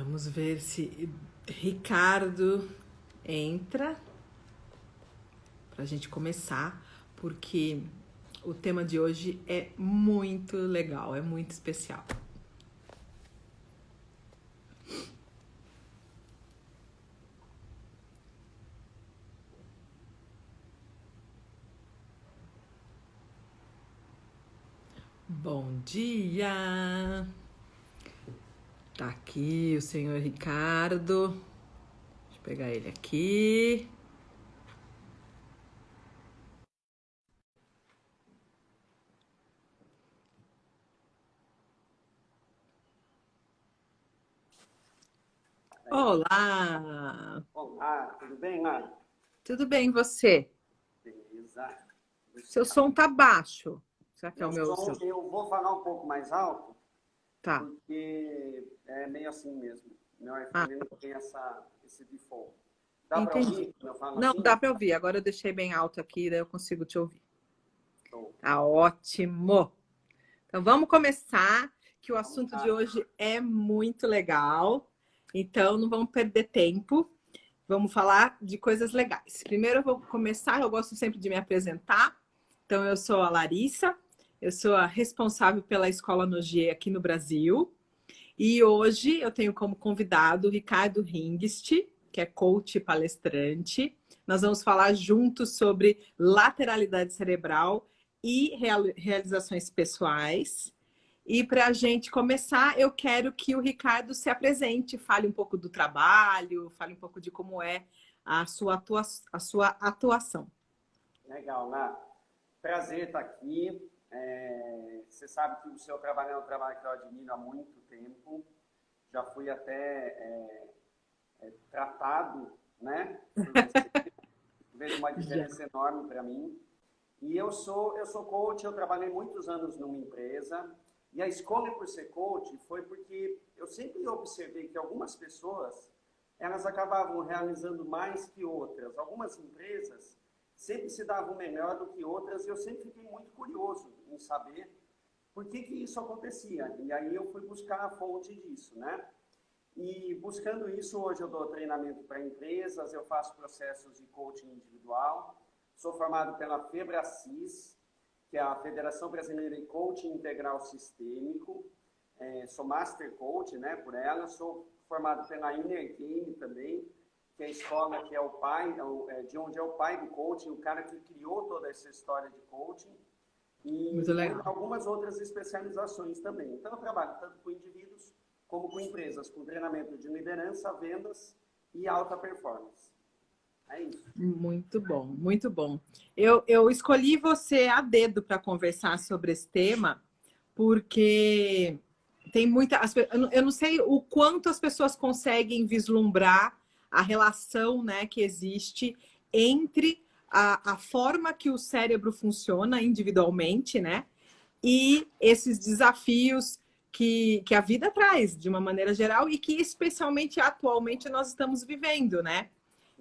Vamos ver se Ricardo entra para a gente começar, porque o tema de hoje é muito legal, é muito especial. Bom dia! Tá aqui o senhor Ricardo. Deixa eu pegar ele aqui. Olá! Olá, tudo bem, Mari? Tudo bem, você? Beleza. Seu som tá baixo. Será que é o Meu meu? som, eu vou falar um pouco mais alto, Tá. porque é meio assim mesmo. Meu Ah, iPhone não tem esse default. Dá para entendi. ouvir quando eu falo Não, assim? dá para ouvir. Agora eu deixei bem alto aqui, daí eu consigo te ouvir. Show. Tá ótimo. Então vamos começar, que o Vamos assunto de lá. hoje é muito legal. Então não vamos perder tempo. Vamos falar de coisas legais. Primeiro eu vou começar, eu gosto sempre de me apresentar. Então eu sou a Larissa, eu sou a responsável pela Escola Nogier aqui no Brasil. E hoje eu tenho como convidado o Ricardo Hingst, que é coach e palestrante. Nós vamos falar juntos sobre lateralidade cerebral e realizações pessoais. E para a gente começar, eu quero que o Ricardo se apresente, fale um pouco do trabalho, fale um pouco de como é a sua atuação. Legal, Ná. Prazer estar aqui. Você sabe que o seu trabalho é um trabalho que eu admiro há muito tempo. Já fui até tratado, né, por você. Vejo uma Já. diferença enorme para mim. E eu sou coach, eu trabalhei muitos anos numa empresa, e a escolha por ser coach foi porque eu sempre observei que algumas pessoas, elas acabavam realizando mais que outras. Algumas empresas sempre se davam melhor do que outras, e eu sempre fiquei muito curioso em saber por que que isso acontecia. E aí eu fui buscar a fonte disso, né? E buscando isso, hoje eu dou treinamento para empresas, eu faço processos de coaching individual, sou formado pela FEBRACIS, que é a Federação Brasileira de Coaching Integral Sistêmico, sou Master Coach, né, por ela, sou formado pela Inner Game também, que é a escola que é o pai, de onde é o pai do coaching, o cara que criou toda essa história de coaching, Muito e legal. algumas outras especializações também. Então eu trabalho tanto com indivíduos como com empresas, com treinamento de liderança, vendas e alta performance. É isso. Muito bom, muito bom. Eu escolhi você a dedo para conversar sobre esse tema, porque tem muita. Eu não sei o quanto as pessoas conseguem vislumbrar a relação, né, que existe entre a forma que o cérebro funciona individualmente, né, e esses desafios que a vida traz, de uma maneira geral, e que especialmente atualmente nós estamos vivendo, né?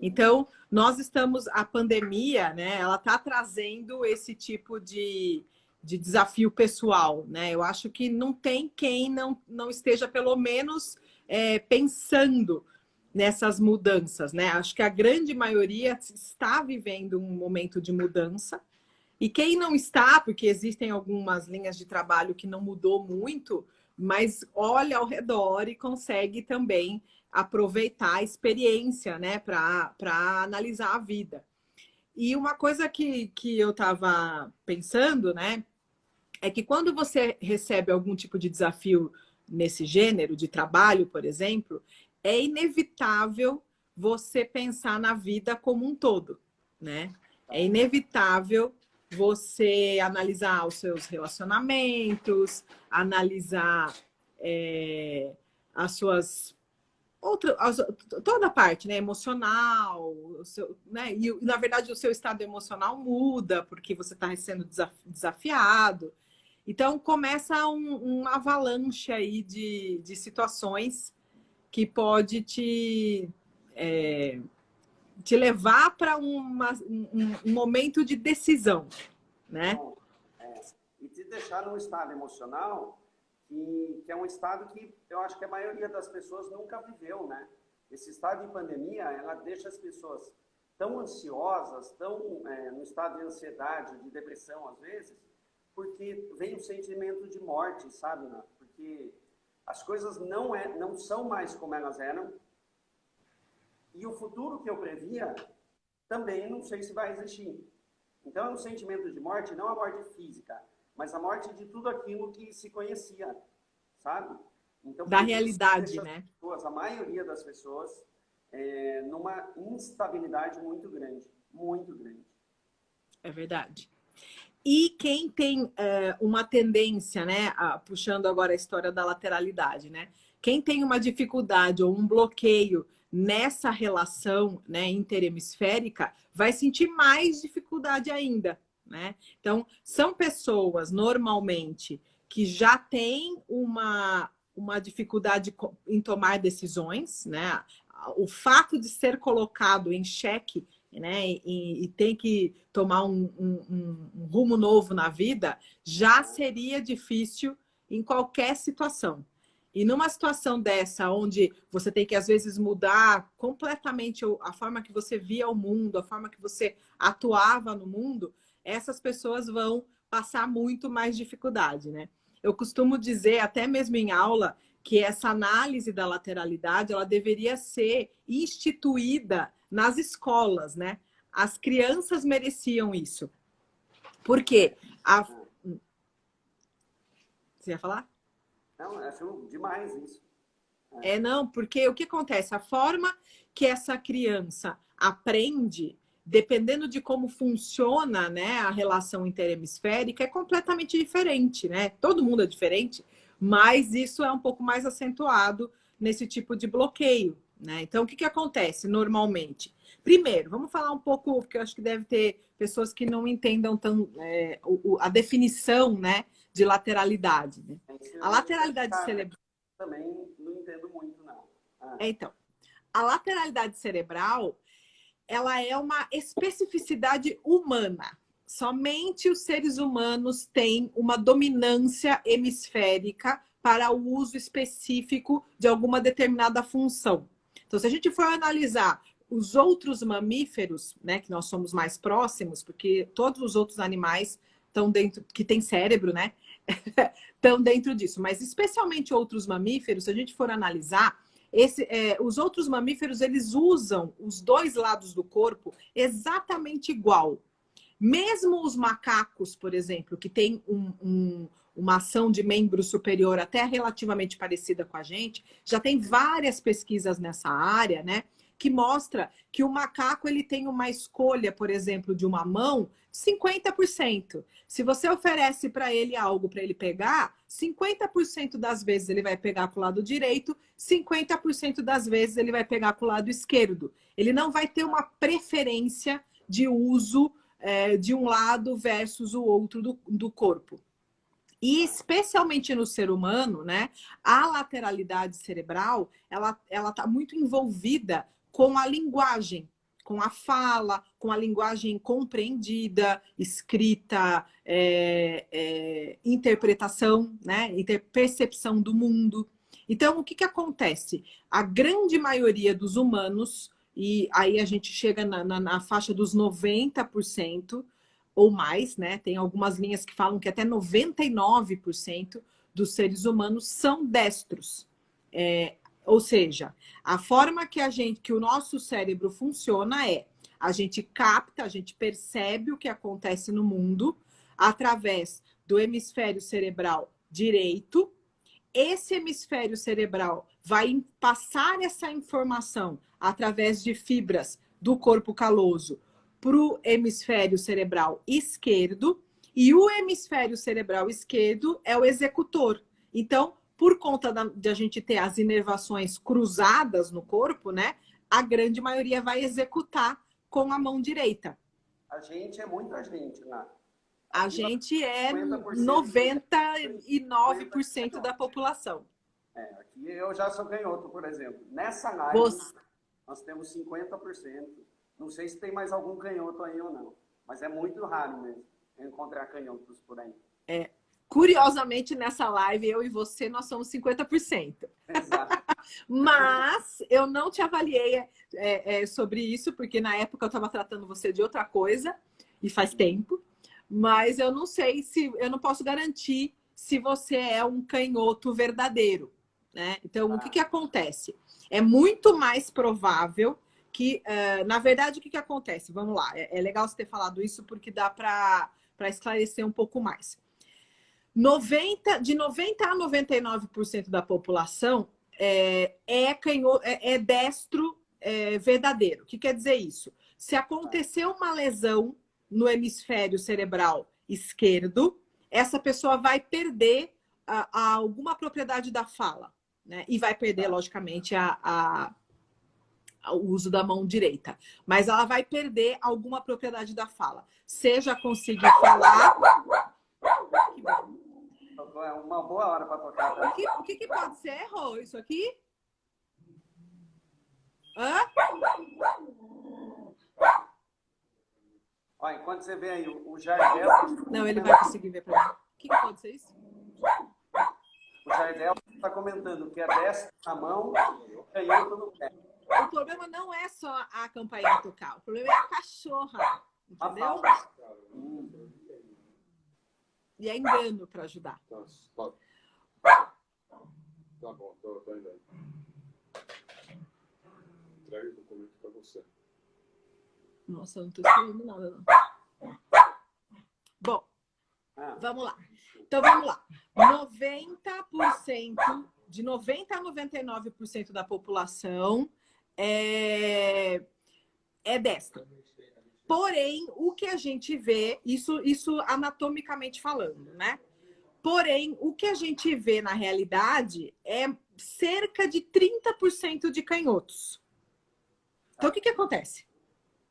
Então, nós estamos, a pandemia, né, ela está trazendo esse tipo de desafio pessoal, né? Eu acho que não tem quem não esteja, pelo menos, pensando nessas mudanças, né? Acho que a grande maioria está vivendo um momento de mudança, e quem não está, porque existem algumas linhas de trabalho que não mudou muito, mas olha ao redor e consegue também aproveitar a experiência, né, para analisar a vida. E uma coisa que eu estava pensando, né, é que quando você recebe algum tipo de desafio nesse gênero de trabalho, por exemplo, é inevitável você pensar na vida como um todo, né? É inevitável você analisar os seus relacionamentos, analisar as suas toda a parte, né, emocional, né, e na verdade o seu estado emocional muda porque você está sendo desafiado. Então começa uma avalanche aí de situações que pode te levar para um momento de decisão, né? Bom, e te deixar num estado emocional que é um estado que eu acho que a maioria das pessoas nunca viveu, né? Esse estado de pandemia, ela deixa as pessoas tão ansiosas, tão no estado de ansiedade, de depressão às vezes, porque vem o sentimento de morte, sabe, Nath? Porque as coisas não são mais como elas eram, e o futuro que eu previa também não sei se vai existir. Então é um sentimento de morte, não a morte física, mas a morte de tudo aquilo que se conhecia, sabe? Então, Da por isso realidade, deixa as né? pessoas, a maioria das pessoas, numa instabilidade muito grande, muito grande. É verdade. E quem tem uma tendência, né, puxando agora a história da lateralidade, né? Quem tem uma dificuldade ou um bloqueio nessa relação, né, interhemisférica, vai sentir mais dificuldade ainda, né? Então, são pessoas normalmente que já têm uma dificuldade em tomar decisões, né? O fato de ser colocado em xeque, né, e tem que tomar um rumo novo na vida, já seria difícil em qualquer situação. E numa situação dessa, onde você tem que, às vezes, mudar completamente a forma que você via o mundo, a forma que você atuava no mundo, essas pessoas vão passar muito mais dificuldade, né? Eu costumo dizer, até mesmo em aula, que essa análise da lateralidade, ela deveria ser instituída nas escolas, né? As crianças mereciam isso. Por quê? Você ia falar? Não, eu acho demais isso. Não, porque o que acontece? A forma que essa criança aprende, dependendo de como funciona, né, a relação interhemisférica, é completamente diferente, né? Todo mundo é diferente, mas isso é um pouco mais acentuado nesse tipo de bloqueio, né? Então, o que acontece normalmente? Primeiro, vamos falar um pouco, porque eu acho que deve ter pessoas que não entendam tão, a definição, né, de lateralidade, né? A lateralidade cerebral Também não entendo muito, não. então, a lateralidade cerebral, ela é uma especificidade humana. Somente os seres humanos têm uma dominância hemisférica para o uso específico de alguma determinada função. Então, se a gente for analisar os outros mamíferos, né, que nós somos mais próximos, porque todos os outros animais estão dentro, que têm cérebro, né, estão dentro disso. Mas especialmente outros mamíferos, se a gente for analisar, os outros mamíferos, eles usam os dois lados do corpo exatamente igual. Mesmo os macacos, por exemplo, que tem uma ação de membro superior até relativamente parecida com a gente, já tem várias pesquisas nessa área, né? Que mostra que o macaco ele tem uma escolha, por exemplo, de uma mão 50%. Se você oferece para ele algo para ele pegar, 50% das vezes ele vai pegar para o lado direito, 50% das vezes ele vai pegar para o lado esquerdo. Ele não vai ter uma preferência de uso de um lado versus o outro do corpo. E especialmente no ser humano, né, a lateralidade cerebral, ela está muito envolvida com a linguagem, com a fala, com a linguagem compreendida, escrita, interpretação, né, percepção do mundo. Então, o que acontece? A grande maioria dos humanos, e aí a gente chega na faixa dos 90%, ou mais, né? Tem algumas linhas que falam que até 99% dos seres humanos são destros. Ou seja, a forma que o nosso cérebro funciona a gente capta, a gente percebe o que acontece no mundo através do hemisfério cerebral direito. Esse hemisfério cerebral vai passar essa informação através de fibras do corpo caloso para o hemisfério cerebral esquerdo, e o hemisfério cerebral esquerdo é o executor. Então, por conta de a gente ter as inervações cruzadas no corpo, né, a grande maioria vai executar com a mão direita. A gente é muita gente, né? A gente é 50% 99% da população. Aqui eu já sou canhoto, por exemplo. Nessa live, Você... nós temos 50%. Não sei se tem mais algum canhoto aí ou não, mas é muito raro mesmo encontrar canhotos por aí. Curiosamente, nessa live, eu e você, nós somos 50%. Exato. Mas eu não te avaliei sobre isso, porque na época eu estava tratando você de outra coisa, e faz tempo. Mas eu não sei se... Eu não posso garantir se você é um canhoto verdadeiro, né? Então, o que que acontece? É muito mais provável que... na verdade, o que que acontece? Vamos lá. É legal você ter falado isso, porque dá para esclarecer um pouco mais. De 90% a 99% da população é destro verdadeiro. O que quer dizer isso? Se acontecer uma lesão no hemisfério cerebral esquerdo, essa pessoa vai perder alguma propriedade da fala, né? E vai perder, logicamente, o uso da mão direita. Mas ela vai perder alguma propriedade da fala. Seja conseguir falar... É uma boa hora para tocar. Tá? O que pode ser, Rô? Isso aqui? Hã? Ó, enquanto você vê aí o Jardel... Não, ele vai conseguir ver para mim. O que pode ser isso? O Jardel está comentando que é destro na mão, canhoto no pé. O problema não é só a campainha tocar. O problema é a cachorra. Entendeu? E é engano para ajudar. Tá bom, tô indo aí. Entrega o documento para você. Nossa, eu não tô escrevendo nada, não. Bom, vamos lá. Então, vamos lá. 90%, de 90% a 99% da população é destra. Porém, o que a gente vê, isso anatomicamente falando, né? Porém, o que a gente vê na realidade é cerca de 30% de canhotos. Então, o que acontece?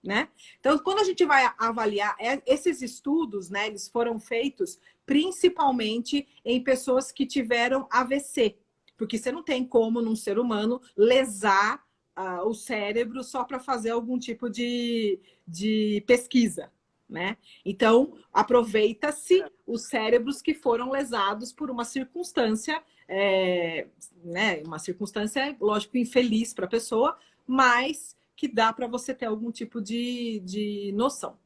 Né? Então, quando a gente vai avaliar esses estudos, né, eles foram feitos principalmente em pessoas que tiveram AVC, porque você não tem como, num ser humano, lesar o cérebro só para fazer algum tipo de pesquisa, né? Então, aproveita-se os cérebros que foram lesados por uma circunstância, né? Uma circunstância, lógico, infeliz para a pessoa, mas que dá para você ter algum tipo de noção.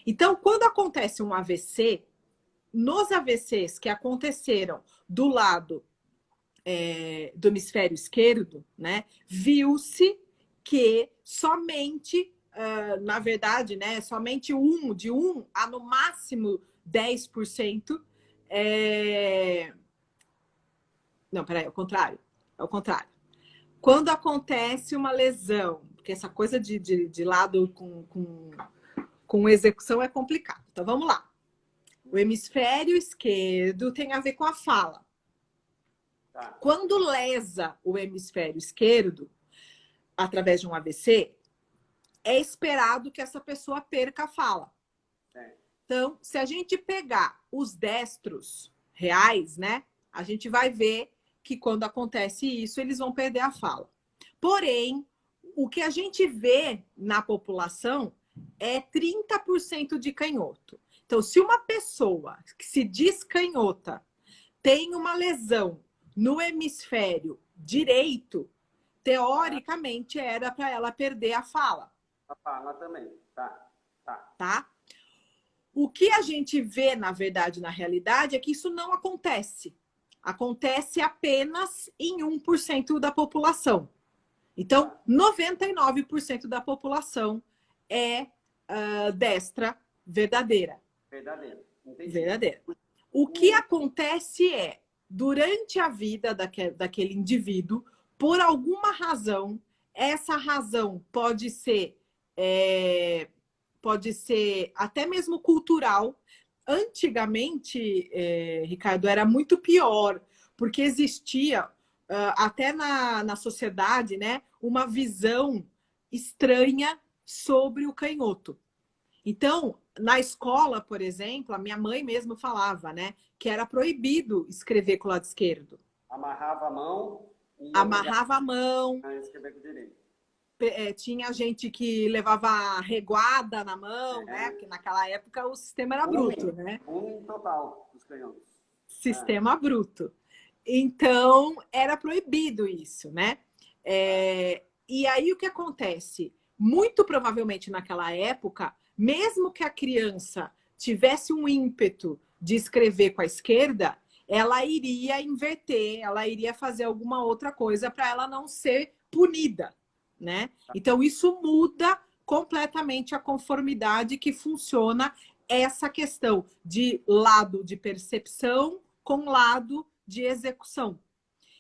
Então, quando acontece um AVC, nos AVCs que aconteceram do lado do hemisfério esquerdo, né, viu-se que somente, na verdade, né, somente de 1 a no máximo 10%. Não, peraí, é o contrário. É o contrário. Quando acontece uma lesão, porque essa coisa de lado com execução é complicado. Então, vamos lá. O hemisfério esquerdo tem a ver com a fala. Tá. Quando lesa o hemisfério esquerdo, através de um AVC, é esperado que essa pessoa perca a fala. Então, se a gente pegar os destros reais, né, a gente vai ver que quando acontece isso, eles vão perder a fala. Porém, o que a gente vê na população é 30% de canhoto. Então, se uma pessoa que se diz canhota tem uma lesão no hemisfério direito, teoricamente era para ela perder a fala. A fala também, tá? O que a gente vê, na verdade, na realidade, é que isso não acontece. Acontece apenas em 1% da população. Então, 99% da população é destra verdadeira. Verdadeira. O que acontece é, durante a vida daquele indivíduo, por alguma razão, essa razão pode ser até mesmo cultural. Antigamente, Ricardo, era muito pior, porque existia, até na sociedade, né, uma visão estranha sobre o canhoto. Então, na escola, por exemplo, a minha mãe mesmo falava, né, que era proibido escrever com o lado esquerdo. Amarrava a mão. Amarrava a mão. Escrever com o direito. Tinha gente que levava reguada na mão, né? Porque naquela época o sistema era bruto, né? Total dos canhotos. sistema bruto. Então, era proibido isso, né? E aí, o que acontece? Muito provavelmente, naquela época, mesmo que a criança tivesse um ímpeto de escrever com a esquerda, ela iria inverter, ela iria fazer alguma outra coisa para ela não ser punida, né? Então, isso muda completamente a conformidade que funciona essa questão de lado de percepção com lado de execução.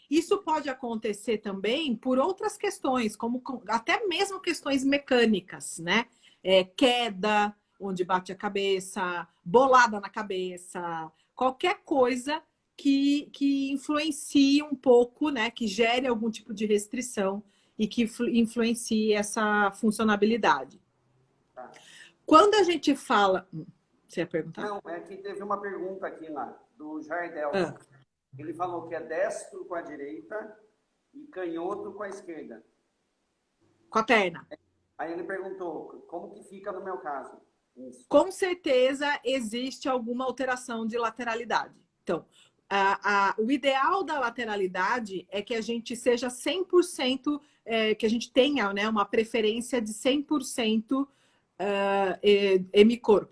Isso pode acontecer também por outras questões, como até mesmo questões mecânicas, né? Queda, onde bate a cabeça, bolada na cabeça, qualquer coisa que influencie um pouco, né? Que gere algum tipo de restrição e que influencie essa funcionabilidade. Tá. Quando a gente fala... Você ia perguntar? Não, é que teve uma pergunta aqui lá, do Jardel. Ah. Ele falou que é destro com a direita e canhoto com a esquerda. Com a perna. Aí ele perguntou, como que fica no meu caso? Isso. Com certeza existe alguma alteração de lateralidade. Então, o ideal da lateralidade é que a gente seja 100%, que a gente tenha, né, uma preferência de 100%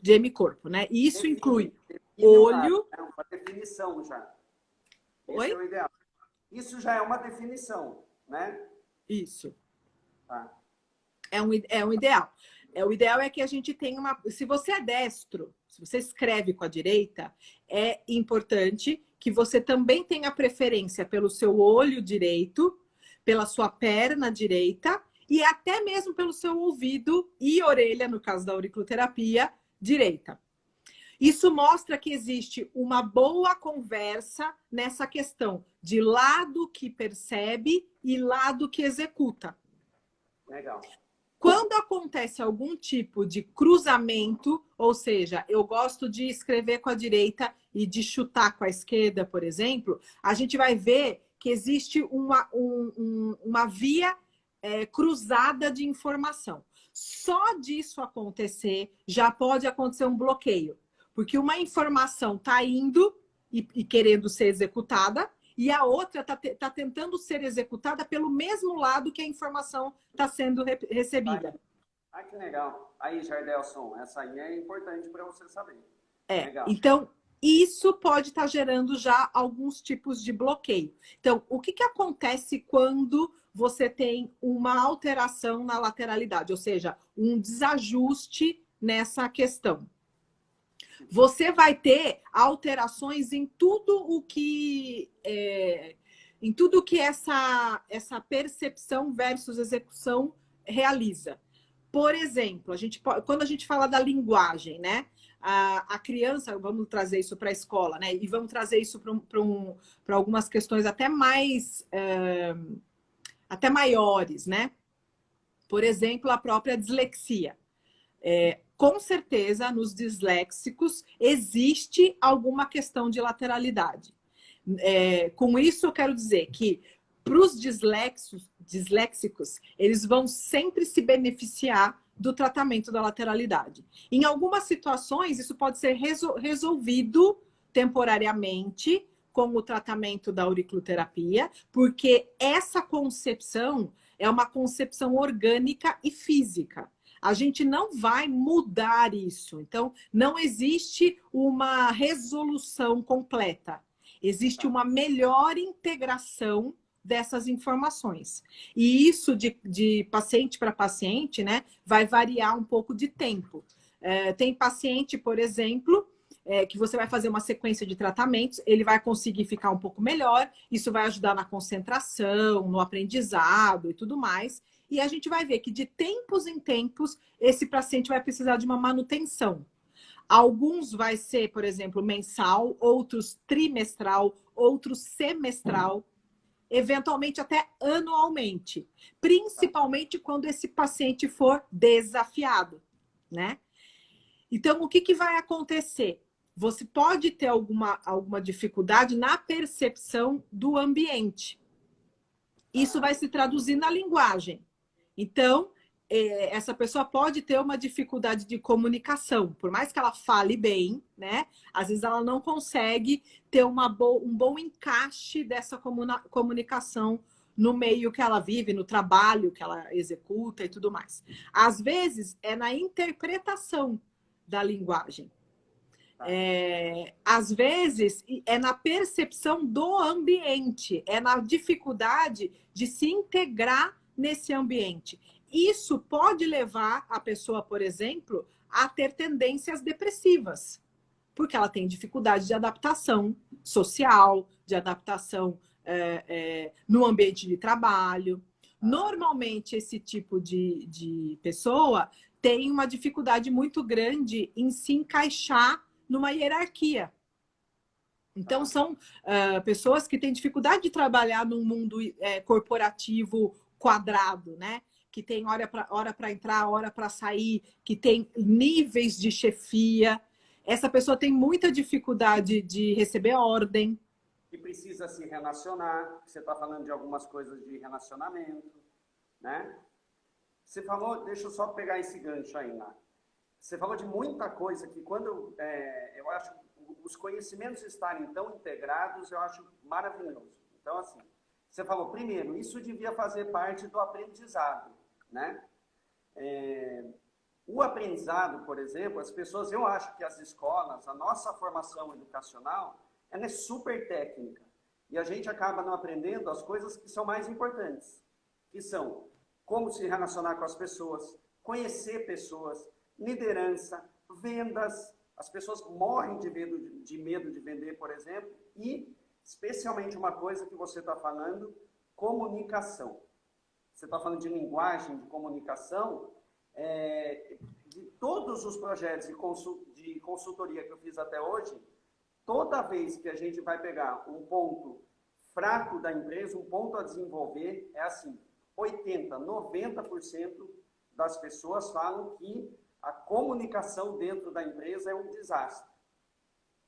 de hemicorpo, né? E isso inclui olho... É uma definição já. Oi? Esse é o ideal. Isso já é uma definição, né? Isso. Tá. É um ideal. O ideal é que a gente tenha uma... Se você é destro, se você escreve com a direita, é importante que você também tenha preferência pelo seu olho direito, pela sua perna direita e até mesmo pelo seu ouvido e orelha, no caso da auriculoterapia, direita. Isso mostra que existe uma boa conversa nessa questão de lado que percebe e lado que executa. Legal. Quando acontece algum tipo de cruzamento, ou seja, eu gosto de escrever com a direita e de chutar com a esquerda, por exemplo, a gente vai ver que existe uma via cruzada de informação. Só disso acontecer, já pode acontecer um bloqueio. Porque uma informação está indo e querendo ser executada, e a outra está tentando ser executada pelo mesmo lado que a informação está sendo recebida. Ah, que legal. Aí, Jardelson, essa aí é importante para você saber. Legal. Então, isso pode estar gerando já alguns tipos de bloqueio. Então, o que acontece quando você tem uma alteração na lateralidade? Ou seja, um desajuste nessa questão. Você vai ter alterações em tudo o que essa percepção versus execução realiza. Por exemplo, quando a gente fala da linguagem, né? A criança, vamos trazer isso para a escola, né? E vamos trazer isso para algumas questões até maiores, né? Por exemplo, a própria dislexia. Com certeza, nos disléxicos, existe alguma questão de lateralidade. Com isso, eu quero dizer que, para os disléxicos, eles vão sempre se beneficiar do tratamento da lateralidade. Em algumas situações, isso pode ser resolvido temporariamente com o tratamento da auriculoterapia, porque essa concepção é uma concepção orgânica e física. A gente não vai mudar isso. Então, não existe uma resolução completa. Existe uma melhor integração dessas informações. E isso, de paciente para paciente, né, vai variar um pouco de tempo. Tem paciente, por exemplo, que você vai fazer uma sequência de tratamentos, ele vai conseguir ficar um pouco melhor, isso vai ajudar na concentração, no aprendizado e tudo mais. E a gente vai ver que de tempos em tempos, esse paciente vai precisar de uma manutenção. Alguns vai ser, por exemplo, mensal, outros trimestral, outros semestral, eventualmente até anualmente. Principalmente quando esse paciente for desafiado, né? Então, o que vai acontecer? Você pode ter alguma dificuldade na percepção do ambiente. Isso vai se traduzir na linguagem. Então, essa pessoa pode ter uma dificuldade de comunicação, por mais que ela fale bem, né? Às vezes ela não consegue ter um bom encaixe dessa comunicação no meio que ela vive, no trabalho que ela executa e tudo mais. Às vezes é na interpretação da linguagem. Às vezes é na percepção do ambiente, é na dificuldade de se integrar nesse ambiente. Isso pode levar a pessoa, por exemplo, a ter tendências depressivas, porque ela tem dificuldade de adaptação social, de adaptação no ambiente de trabalho. Normalmente, esse tipo de pessoa tem uma dificuldade muito grande em se encaixar numa hierarquia. Então, são pessoas que têm dificuldade de trabalhar num mundo corporativo quadrado, né? Que tem hora para entrar, hora para sair, que tem níveis de chefia. Essa pessoa tem muita dificuldade de receber ordem. Que precisa se relacionar. Você está falando de algumas coisas de relacionamento, né? Você falou, deixa eu só pegar esse gancho aí, né? Você falou de muita coisa que quando eu acho os conhecimentos estarem tão integrados, eu acho maravilhoso. Então, assim, você falou, primeiro, isso devia fazer parte do aprendizado, né? O aprendizado, por exemplo, as pessoas, eu acho que as escolas, a nossa formação educacional, ela é super técnica. E a gente acaba não aprendendo as coisas que são mais importantes, que são como se relacionar com as pessoas, conhecer pessoas, liderança, vendas. As pessoas morrem de medo de vender, por exemplo, e especialmente uma coisa que você está falando, comunicação. Você está falando de linguagem, de comunicação, de todos os projetos de consultoria que eu fiz até hoje, toda vez que a gente vai pegar um ponto fraco da empresa, um ponto a desenvolver, é assim, 80%, 90% das pessoas falam que a comunicação dentro da empresa é um desastre.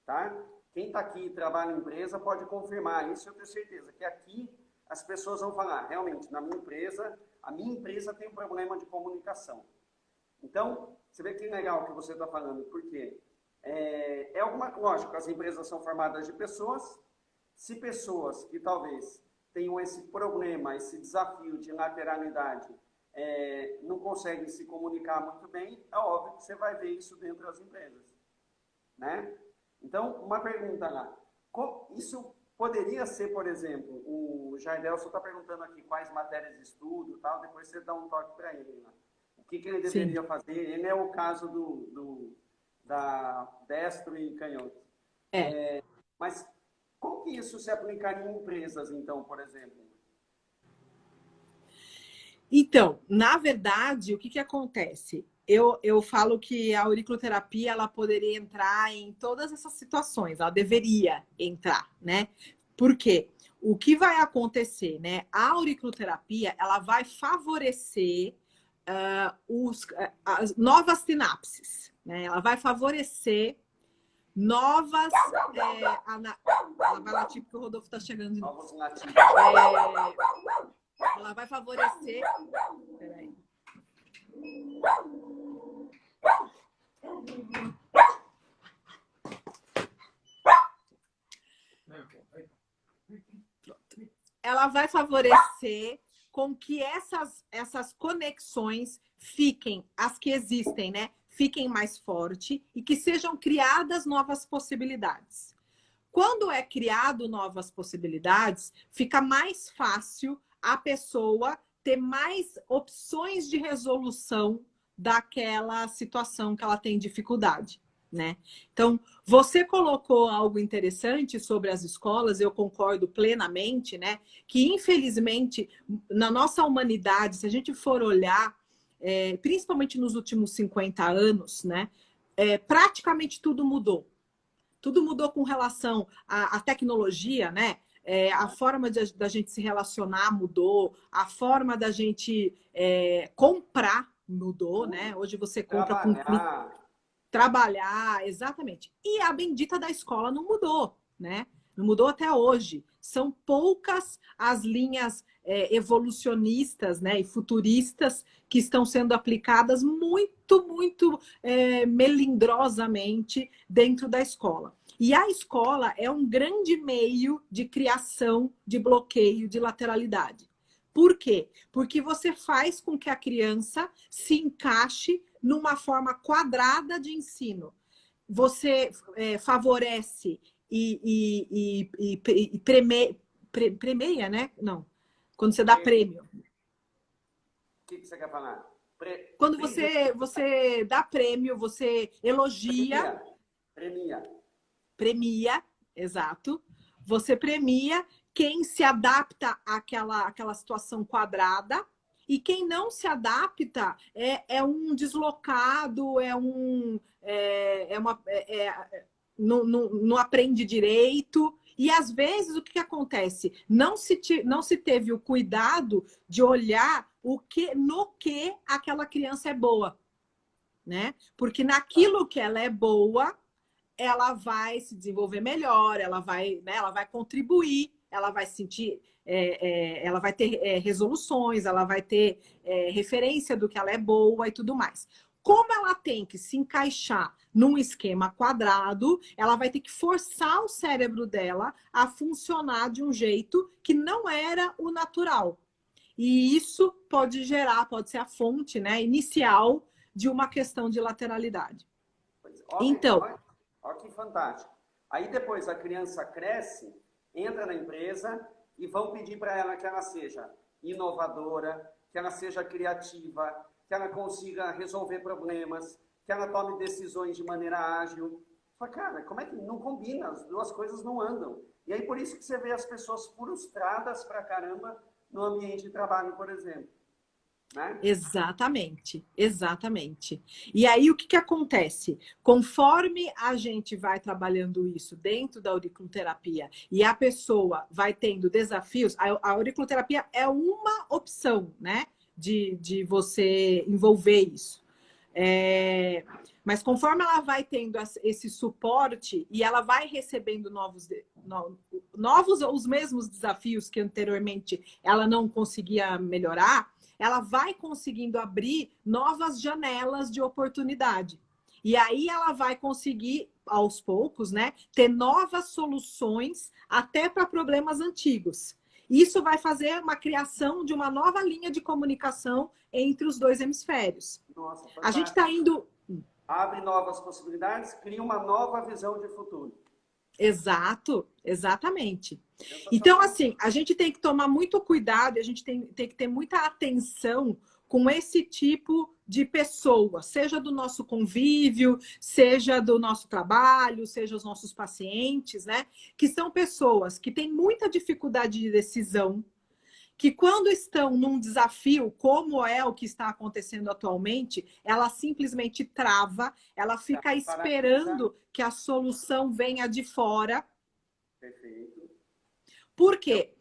Tá? Quem está aqui e trabalha em empresa pode confirmar isso, eu tenho certeza, que aqui as pessoas vão falar, realmente, na minha empresa, a minha empresa tem um problema de comunicação. Então, você vê que legal que você está falando, porque lógico, as empresas são formadas de pessoas, se pessoas que talvez tenham esse problema, esse desafio de lateralidade, não conseguem se comunicar muito bem, é óbvio que você vai ver isso dentro das empresas, né? Então, uma pergunta lá, isso poderia ser, por exemplo, o Jardelson está perguntando aqui quais matérias de estudo e tal, depois você dá um toque para ele, né? O que ele deveria fazer, ele é o caso da destro e canhoto. Mas como que isso se aplicaria em empresas, então, por exemplo? Então, na verdade, o que acontece? Eu falo que a auriculoterapia ela poderia entrar em todas essas situações, ela deveria entrar, né? Por quê? O que vai acontecer, né? A auriculoterapia ela vai favorecer as novas sinapses, né? Ela vai favorecer novas... ela vai latir porque o Rodolfo está chegando de novo. Ela vai favorecer... Peraí. Ela vai favorecer com que essas conexões fiquem, as que existem, né? Fiquem mais fortes e que sejam criadas novas possibilidades. Quando é criado novas possibilidades, fica mais fácil a pessoa ter mais opções de resolução daquela situação que ela tem dificuldade, né? Então, você colocou algo interessante sobre as escolas, eu concordo plenamente, né? Que, infelizmente, na nossa humanidade, se a gente for olhar, principalmente nos últimos 50 anos, né? Praticamente tudo mudou. Tudo mudou com relação à tecnologia, né? A forma da gente se relacionar mudou, a forma da gente comprar mudou, né? Hoje você compra com trabalhar, exatamente. E a bendita da escola não mudou, né? não mudou até hoje. São poucas as linhas evolucionistas, né, e futuristas que estão sendo aplicadas muito melindrosamente dentro da escola. E a escola é um grande meio de criação de bloqueio de lateralidade. Por quê? Porque você faz com que a criança se encaixe numa forma quadrada de ensino. Você favorece e premia, né? Não. Quando você dá prêmio. O que você quer falar? Quando você dá prêmio, você elogia. Premia, exato. Você premia quem se adapta àquela situação quadrada, e quem não se adapta é um deslocado, não aprende direito. E às vezes o que acontece? Não se teve o cuidado de olhar no que aquela criança é boa, né? Porque naquilo que ela é boa, ela vai se desenvolver melhor, ela vai contribuir, ela vai sentir, ela vai ter resoluções, ela vai ter referência do que ela é boa e tudo mais. Como ela tem que se encaixar num esquema quadrado, ela vai ter que forçar o cérebro dela a funcionar de um jeito que não era o natural. E isso pode ser a fonte, né, inicial de uma questão de lateralidade. Então, olha que fantástico. Aí depois a criança cresce, entra na empresa e vão pedir para ela que ela seja inovadora, que ela seja criativa, que ela consiga resolver problemas, que ela tome decisões de maneira ágil. Fala, cara, como é que não combina? As duas coisas não andam. E aí por isso que você vê as pessoas frustradas pra caramba no ambiente de trabalho, por exemplo. Né? Exatamente. E aí o que acontece? Conforme a gente vai trabalhando isso dentro da auriculoterapia e a pessoa vai tendo desafios, a auriculoterapia é uma opção, né, de você envolver isso. Mas conforme ela vai tendo esse suporte e ela vai recebendo novos os mesmos desafios que anteriormente ela não conseguia melhorar, ela vai conseguindo abrir novas janelas de oportunidade. E aí ela vai conseguir, aos poucos, né, ter novas soluções até para problemas antigos. Isso vai fazer uma criação de uma nova linha de comunicação entre os dois hemisférios. Nossa, a gente está indo... Abre novas possibilidades, cria uma nova visão de futuro. Exatamente. Então, assim, a gente tem que tomar muito cuidado, a gente tem que ter muita atenção com esse tipo de pessoa, seja do nosso convívio, seja do nosso trabalho, seja os nossos pacientes, né? Que são pessoas que têm muita dificuldade de decisão, que quando estão num desafio, como é o que está acontecendo atualmente, ela simplesmente trava, ela fica esperando que a solução venha de fora. Perfeito. Por quê?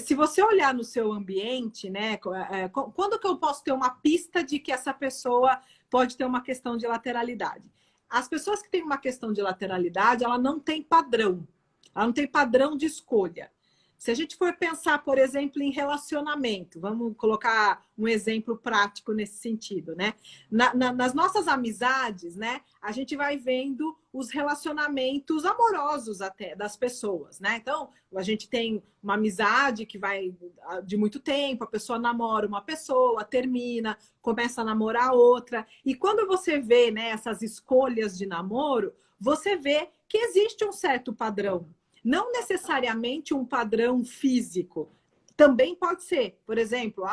Se você olhar no seu ambiente, né, quando que eu posso ter uma pista de que essa pessoa pode ter uma questão de lateralidade? As pessoas que têm uma questão de lateralidade, ela não tem padrão. Ela não tem padrão de escolha. Se a gente for pensar, por exemplo, em relacionamento, vamos colocar um exemplo prático nesse sentido, né? Nas nossas amizades, né? A gente vai vendo os relacionamentos amorosos até das pessoas, né? Então, a gente tem uma amizade que vai de muito tempo, a pessoa namora uma pessoa, termina, começa a namorar outra. E quando você vê, né, essas escolhas de namoro, você vê que existe um certo padrão. Não necessariamente um padrão físico. Também pode ser. Por exemplo,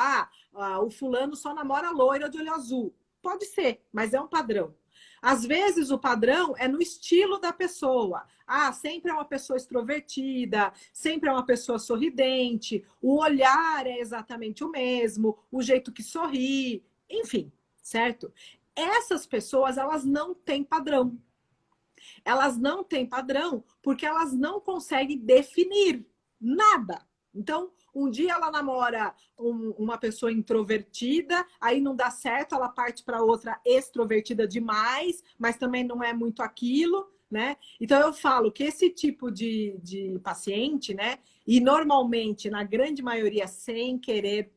o fulano só namora loira de olho azul. Pode ser, mas é um padrão. Às vezes o padrão é no estilo da pessoa. Sempre é uma pessoa extrovertida, sempre é uma pessoa sorridente, o olhar é exatamente o mesmo, o jeito que sorri, enfim, certo? Essas pessoas, elas não têm padrão. Elas não têm padrão porque elas não conseguem definir nada. Então, um dia ela namora uma pessoa introvertida, aí não dá certo, ela parte para outra extrovertida demais, mas também não é muito aquilo. né? Então, eu falo que esse tipo de paciente, né? E normalmente, na grande maioria, sem querer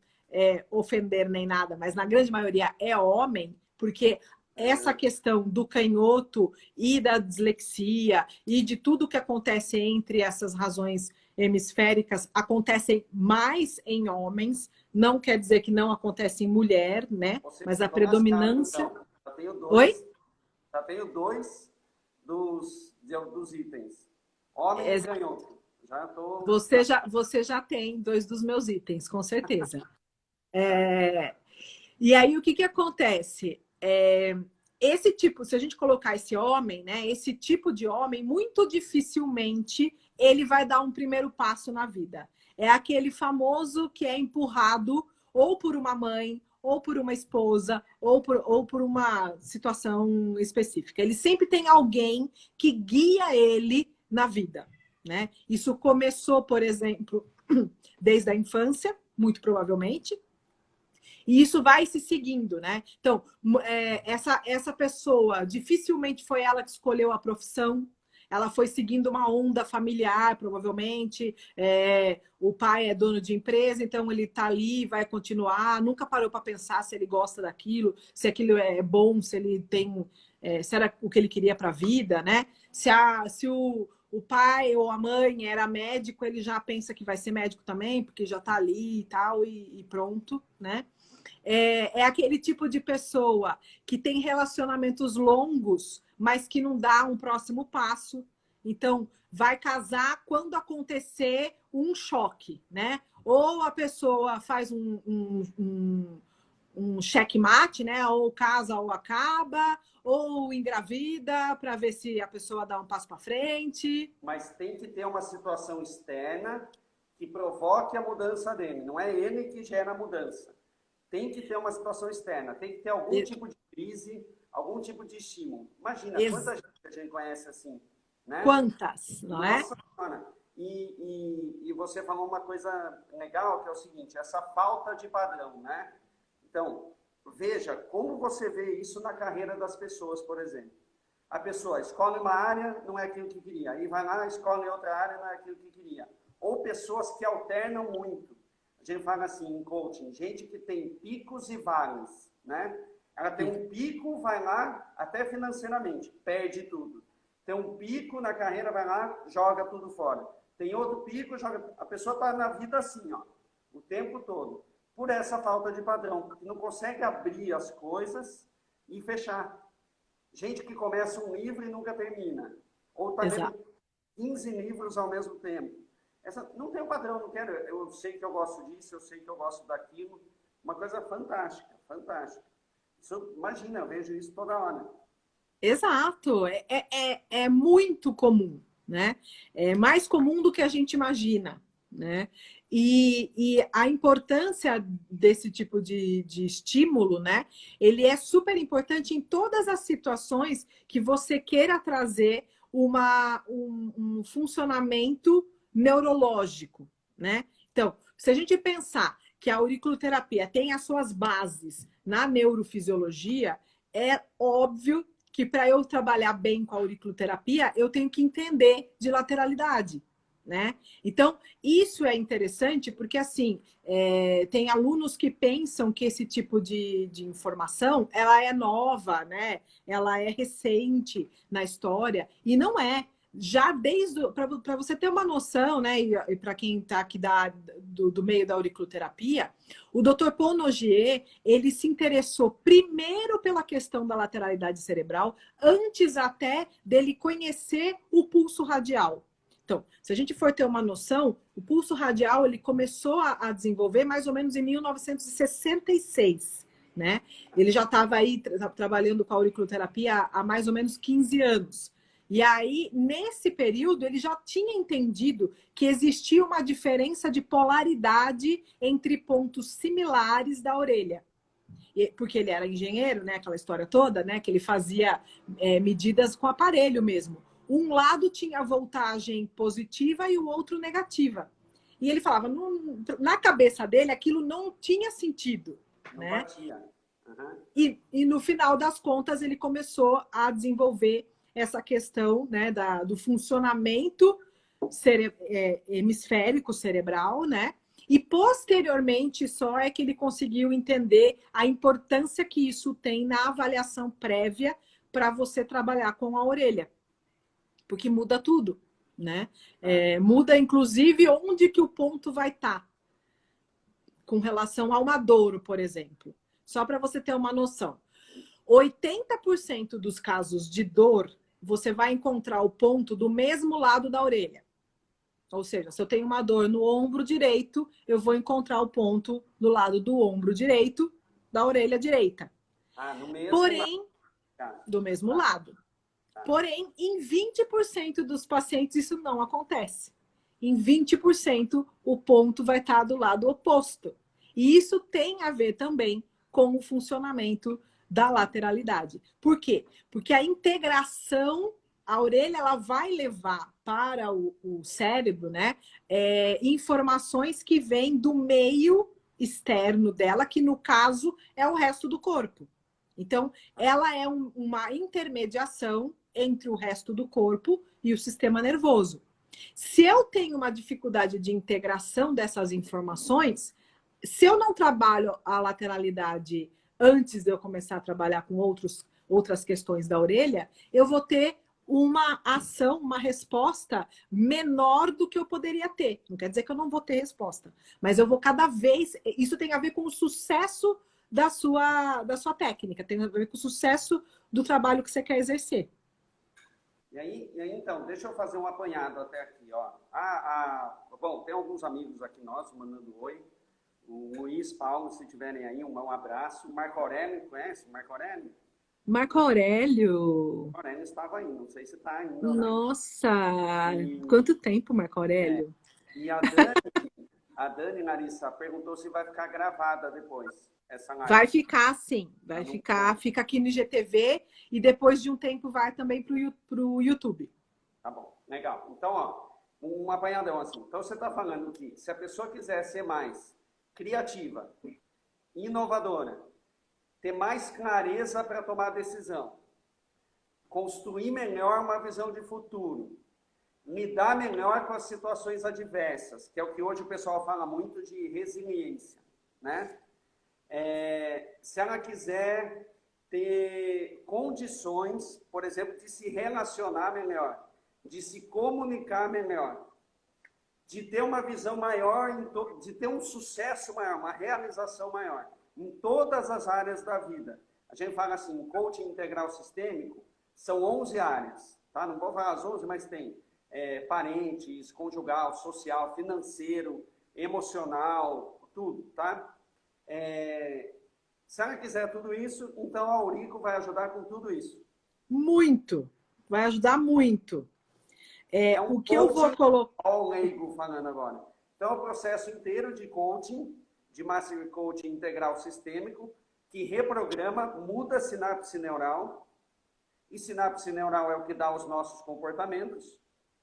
ofender nem nada, mas na grande maioria é homem, porque essa questão do canhoto e da dislexia e de tudo que acontece entre essas razões hemisféricas acontecem mais em homens, não quer dizer que não acontece em mulher, né? Você Mas a ficou lascado, predominância... então. Oi? Já tenho dois dos itens. Homem e canhoto. Já tô... Você já tem dois dos meus itens, com certeza. E aí, o que que acontece? Esse tipo, se a gente colocar esse homem, né? Esse tipo de homem, muito dificilmente ele vai dar um primeiro passo na vida. É aquele famoso que é empurrado ou por uma mãe, ou por uma esposa, ou por uma situação específica. Ele sempre tem alguém que guia ele na vida, né? Isso começou, por exemplo, desde a infância, muito provavelmente, e isso vai se seguindo, né? Então, essa pessoa, dificilmente foi ela que escolheu a profissão, ela foi seguindo uma onda familiar, provavelmente. O pai é dono de empresa, então ele está ali, vai continuar. Nunca parou para pensar se ele gosta daquilo, se aquilo é bom, se ele tem... se era o que ele queria para a vida, né? Se o pai ou a mãe era médico, ele já pensa que vai ser médico também, porque já está ali e tal, e pronto, né? É aquele tipo de pessoa que tem relacionamentos longos, mas que não dá um próximo passo. Então, vai casar quando acontecer um choque, né? Ou a pessoa faz um checkmate, né? Ou casa ou acaba, ou engravida para ver se a pessoa dá um passo para frente. Mas tem que ter uma situação externa que provoque a mudança dele. Não é ele que gera a mudança. Tem que ter uma situação externa, tem que ter algum tipo de crise, algum tipo de estímulo. Imagina, quanta gente a gente conhece assim, né? Quantas, não é? Nossa Senhora. E você falou uma coisa legal, que é o seguinte, essa falta de padrão, né? Então, veja como você vê isso na carreira das pessoas, por exemplo. A pessoa escolhe uma área, não é aquilo que queria. Aí vai lá, escolhe outra área, não é aquilo que queria. Ou pessoas que alternam muito. A gente fala assim em coaching, gente que tem picos e vales, né? Ela tem um pico, vai lá, até financeiramente, perde tudo. Tem um pico na carreira, vai lá, joga tudo fora. Tem outro pico, joga... A pessoa está na vida assim, ó, o tempo todo. Por essa falta de padrão, porque não consegue abrir as coisas e fechar. Gente que começa um livro e nunca termina. Ou está lendo 15 livros ao mesmo tempo. Não tem um padrão, não quero. Eu sei que eu gosto disso, eu sei que eu gosto daquilo. Uma coisa fantástica, fantástica. Imagina, eu vejo isso toda hora. Exato, é muito comum, né? É mais comum do que a gente imagina, né? E a importância desse tipo de estímulo, né? Ele é super importante em todas as situações que você queira trazer um funcionamento neurológico, né? Então, se a gente pensar que a auriculoterapia tem as suas bases na neurofisiologia, é óbvio que para eu trabalhar bem com a auriculoterapia, eu tenho que entender de lateralidade, né? Então, isso é interessante porque, assim, tem alunos que pensam que esse tipo de informação, ela é nova, né? Ela é recente na história, e não é. Já para você ter uma noção, né, e para quem está aqui do meio da auriculoterapia, o Dr. Paul Nogier, ele se interessou primeiro pela questão da lateralidade cerebral, antes até dele conhecer o pulso radial. Então, se a gente for ter uma noção, o pulso radial ele começou a desenvolver mais ou menos em 1966, né? Ele já estava aí trabalhando com a auriculoterapia há mais ou menos 15 anos. E aí, nesse período, ele já tinha entendido que existia uma diferença de polaridade entre pontos similares da orelha. Porque ele era engenheiro, né? Aquela história toda, né? Que ele fazia medidas com aparelho mesmo. Um lado tinha voltagem positiva e o outro negativa. E ele falava, na cabeça dele, aquilo não tinha sentido. Não né? batia. Uhum. E no final das contas, ele começou a desenvolver essa questão, né, do funcionamento hemisférico cerebral, né? E posteriormente só é que ele conseguiu entender a importância que isso tem na avaliação prévia para você trabalhar com a orelha. Porque muda tudo, né? Muda, inclusive, onde que o ponto vai estar. Com relação ao madouro, por exemplo. Só para você ter uma noção. 80% dos casos de dor, você vai encontrar o ponto do mesmo lado da orelha. Ou seja, se eu tenho uma dor no ombro direito, eu vou encontrar o ponto do lado do ombro direito da orelha direita. No mesmo Porém, lado. do mesmo lado. Porém, em 20% dos pacientes isso não acontece. Em 20% o ponto vai estar do lado oposto. E isso tem a ver também com o funcionamento da lateralidade. Por quê? Porque a integração, a orelha ela vai levar para o cérebro, né, informações que vêm do meio externo dela, que no caso é o resto do corpo. Então, ela é uma intermediação entre o resto do corpo e o sistema nervoso. Se eu tenho uma dificuldade de integração dessas informações, se eu não trabalho a lateralidade antes de eu começar a trabalhar com outras questões da orelha, eu vou ter uma ação, uma resposta menor do que eu poderia ter. Não quer dizer que eu não vou ter resposta, mas eu vou cada vez... Isso tem a ver com o sucesso da sua técnica, tem a ver com o sucesso do trabalho que você quer exercer. E aí, então, deixa eu fazer um apanhado até aqui, ó. Bom, tem alguns amigos aqui nossos mandando oi. O Luiz, Paulo, se tiverem aí, um abraço. Marco Aurélio, conhece o Marco Aurélio? Marco Aurélio. Marco Aurélio estava aí, não sei se está ainda. Nossa! Quanto tempo, Marco Aurélio? E a Dani Larissa perguntou se vai ficar gravada depois. Essa live. Vai ficar, sim. Vai ficar. Fica aqui no IGTV e depois de um tempo vai também para o YouTube. Tá bom, legal. Então, ó, um apanhadão assim. Então, você está falando que se a pessoa quiser ser mais criativa, inovadora, ter mais clareza para tomar decisão, construir melhor uma visão de futuro, lidar melhor com as situações adversas, que é o que hoje o pessoal fala muito de resiliência, né? Se ela quiser ter condições, por exemplo, de se relacionar melhor, de se comunicar melhor, de ter uma visão maior, de ter um sucesso maior, uma realização maior, em todas as áreas da vida. A gente fala assim, coaching integral sistêmico, são 11 áreas, tá? Não vou falar as 11, mas tem parentes, conjugal, social, financeiro, emocional, tudo, tá? Se ela quiser tudo isso, então a Aurico vai ajudar com tudo isso. Muito! Vai ajudar muito. O que eu vou colocar... Olha o leigo falando agora. Então, o processo inteiro de coaching, de Mastery Coaching Integral Sistêmico, que reprograma, muda a sinapse neural, e sinapse neural é o que dá os nossos comportamentos,